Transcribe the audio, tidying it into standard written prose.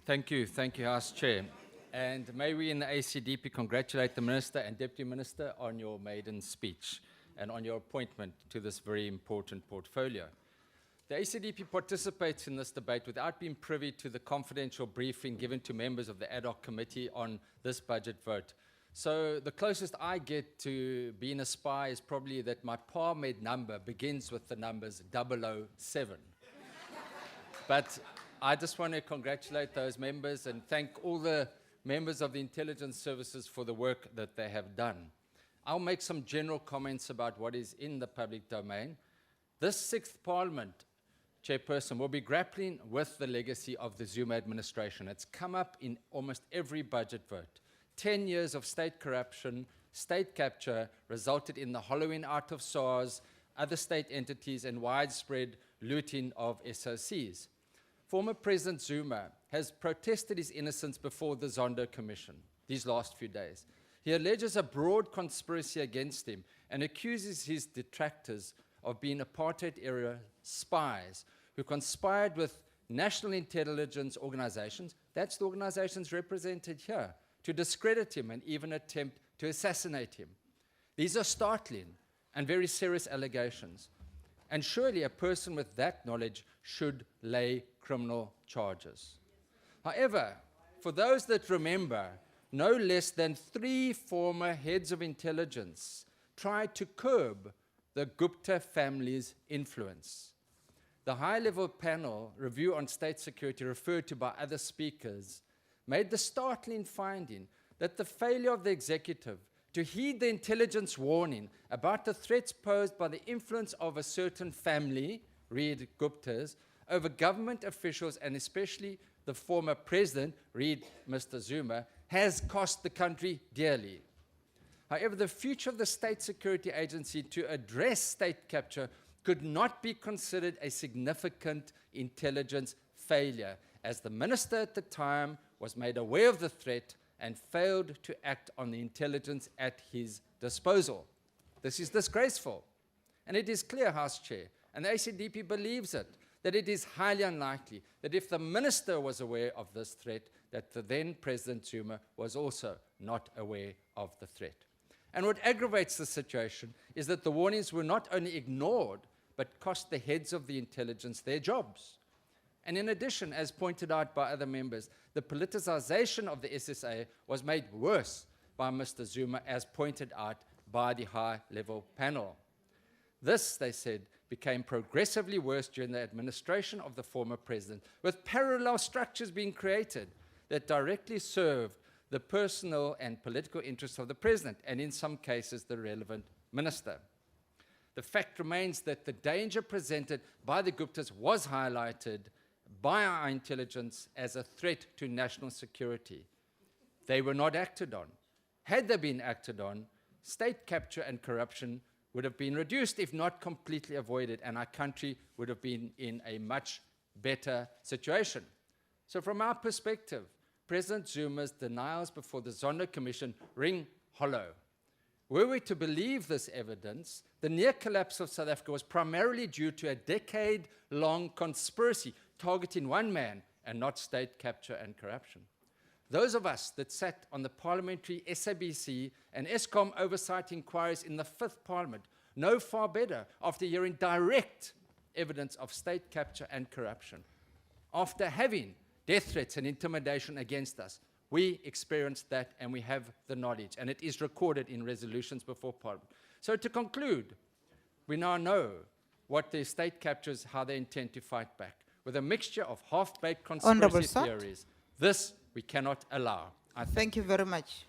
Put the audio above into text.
Thank you, House Chair. And may we in the ACDP congratulate the Minister and Deputy Minister on your maiden speech and on your appointment to this very important portfolio. The ACDP participates in this debate without being privy to the confidential briefing given to members of the ad hoc committee on this budget vote. So the closest I get to being a spy is probably that my PARMED number begins with the numbers 007. But I just want to congratulate those members and thank all the members of the intelligence services for the work that they have done. I'll make some general comments about what is in the public domain. This sixth Parliament, Chairperson, will be grappling with the legacy of the Zuma administration. It's come up in almost every budget vote. 10 years of state corruption, state capture resulted in the hollowing out of SARS, other state entities, and widespread looting of SOCs. Former President Zuma has protested his innocence before the Zondo Commission these last few days. He alleges a broad conspiracy against him and accuses his detractors of being apartheid-era spies who conspired with national intelligence organizations, that's the organizations represented here, to discredit him and even attempt to assassinate him. These are startling and very serious allegations. And surely a person with that knowledge should lay criminal charges. However, for those that remember, no less than 3 former heads of intelligence tried to curb the Gupta family's influence. The high-level panel review on state security referred to by other speakers made the startling finding that the failure of the executive to heed the intelligence warning about the threats posed by the influence of a certain family, read Guptas, over government officials and especially the former president, read Mr Zuma, has cost the country dearly. However, the future of the State Security Agency to address state capture could not be considered a significant intelligence failure, as the minister at the time was made aware of the threat and failed to act on the intelligence at his disposal. This is disgraceful. And it is clear, House Chair, and the ACDP believes it, that it is highly unlikely that if the minister was aware of this threat, that the then President Zuma was also not aware of the threat. And what aggravates the situation is that the warnings were not only ignored, but cost the heads of the intelligence their jobs. And in addition, as pointed out by other members, the politicization of the SSA was made worse by Mr Zuma, as pointed out by the high-level panel. This, they said, became progressively worse during the administration of the former president, with parallel structures being created that directly served the personal and political interests of the president, and in some cases, the relevant minister. The fact remains that the danger presented by the Guptas was highlighted by our intelligence as a threat to national security. They were not acted on. Had they been acted on, state capture and corruption would have been reduced, if not completely avoided, and our country would have been in a much better situation. So from our perspective, President Zuma's denials before the Zondo Commission ring hollow. Were we to believe this evidence, the near collapse of South Africa was primarily due to a decade-long conspiracy targeting one man and not state capture and corruption. Those of us that sat on the parliamentary SABC and ESCOM oversight inquiries in the 5th Parliament know far better after hearing direct evidence of state capture and corruption. After having death threats and intimidation against us, we experienced that and we have the knowledge, and it is recorded in resolutions before Parliament. So to conclude, we now know what the state captures, how they intend to fight back. With a mixture of half-baked conspiracy theories, this we cannot allow. Thank you very much.